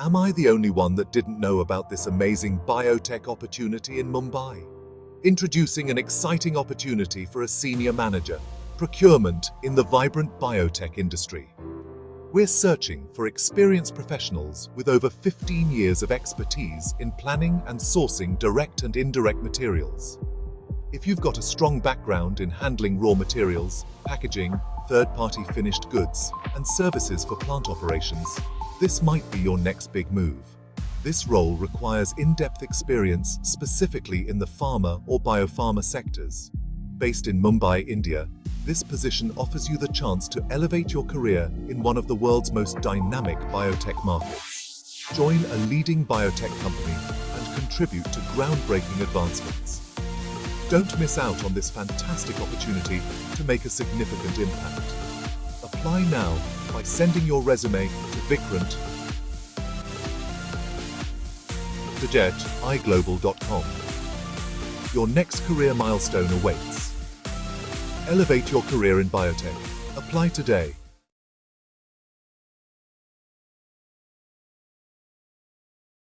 Am I the only one that didn't know about this amazing biotech opportunity in Mumbai? Introducing an exciting opportunity for a senior manager, procurement in the vibrant biotech industry. We're searching for experienced professionals with over 15 years of expertise in planning and sourcing direct and indirect materials. If you've got a strong background in handling raw materials, packaging, third-party finished goods, and services for plant operations, this might be your next big move. This role requires in-depth experience specifically in the pharma or biopharma sectors. Based in Mumbai, India, this position offers you the chance to elevate your career in one of the world's most dynamic biotech markets. Join a leading biotech company and contribute to groundbreaking advancements. Don't miss out on this fantastic opportunity to make a significant impact. Apply now by sending your resume to vikrant@iglobal.com. Your next career milestone awaits. Elevate your career in biotech. Apply today.